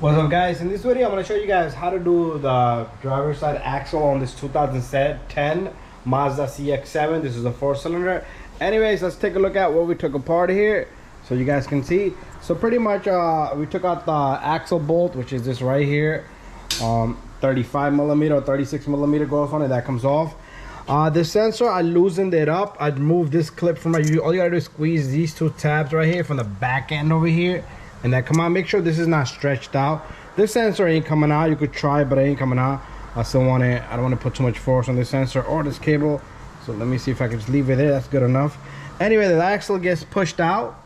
What's up, guys? In this video I'm going to show you guys how to do the driver's side axle on this 2010 Mazda CX-7. This is a 4-cylinder. Anyways, let's take a look at what we took apart here so you guys can see. So pretty much we took out the axle bolt, which is this right here, 35mm or 36mm goes on it, that comes off. This sensor, I loosened it up. I moved this clip from all you gotta do is squeeze these two tabs right here from the back end over here, and then come on, make sure this is not stretched out. This sensor ain't coming out. You could try, but it ain't coming out. I still want it. I don't want to put too much force on this sensor or this cable, so let me see if I can just leave it there. That's good enough. Anyway, the axle gets pushed out,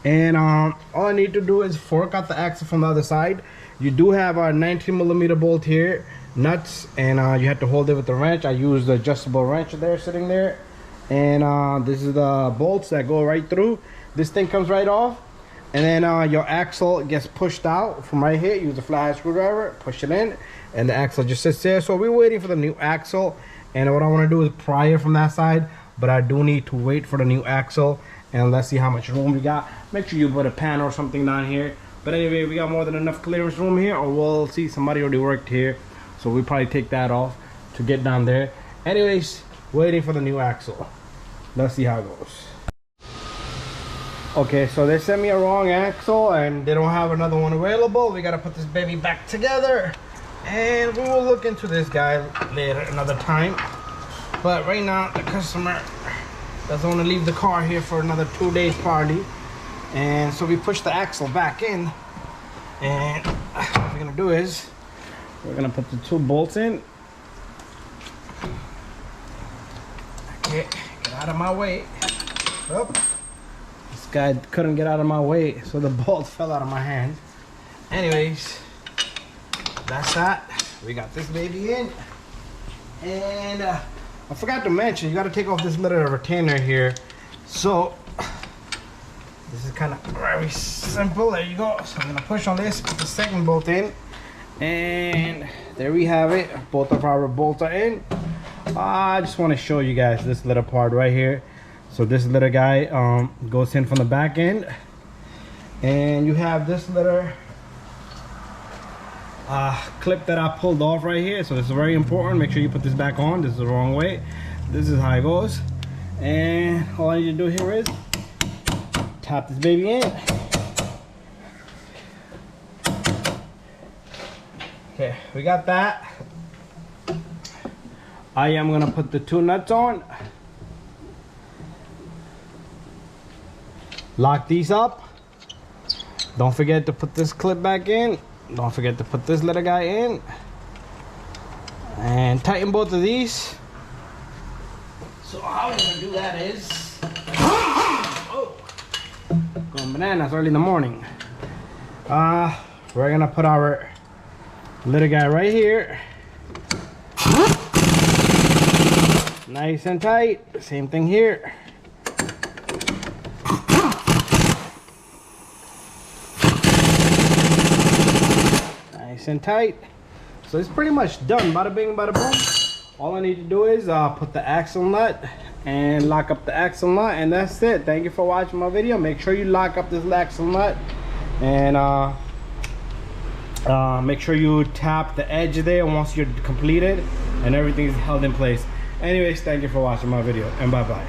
and all I need to do is fork out the axle from the other side. You do have a 19mm bolt here, nuts, and you have to hold it with the wrench. I used the adjustable wrench there sitting there, and this is the bolts that go right through. This thing comes right off, and then your axle gets pushed out from right here. Use a flathead screwdriver, push it in, and the axle just sits there. So we're waiting for the new axle, and what I want to do is pry it from that side, but I do need to wait for the new axle. And let's see how much room we got. Make sure you put a pan or something down here. But anyway, we got more than enough clearance room here, or we'll see somebody already worked here, so we'll probably take that off to get down there. Anyways, waiting for the new axle. Let's see how it goes. Okay, so they sent me a wrong axle and they don't have another one available. We gotta put this baby back together, and we will look into this guy later, another time. But right now, the customer doesn't want to leave the car here for another 2 days party, and so we push the axle back in, and what we're gonna do is we're gonna put the two bolts in. Okay, get out of my way. Oh, this guy couldn't get out of my way, so the bolt fell out of my hand. Anyways, that's that. We got this baby in, and I forgot to mention, you got to take off this little retainer here. So this is kind of very simple. There you go. So I'm gonna push on this, put the second bolt in, and there we have it. Both of our bolts are in. I just want to show you guys this little part right here. So this little guy goes in from the back end, and you have this little clip that I pulled off right here. So this is very important. Make sure you put this back on. This is the wrong way. This is how it goes, and all I need to do here is tap this baby in. Okay, we got that. I am gonna put the two nuts on, lock these up. Don't forget to put this clip back in. Don't forget to put this little guy in, and tighten both of these. So how we're gonna do that is, oh, going bananas early in the morning. We're gonna put our little guy right here, nice and tight. Same thing here. Nice and tight. So it's pretty much done. Bada bing, bada boom. All I need to do is put the axle nut and lock up the axle nut, and that's it. Thank you for watching my video. Make sure you lock up this axle nut, and make sure you tap the edge there once you're completed and everything is held in place. Anyways, thank you for watching my video, and bye bye.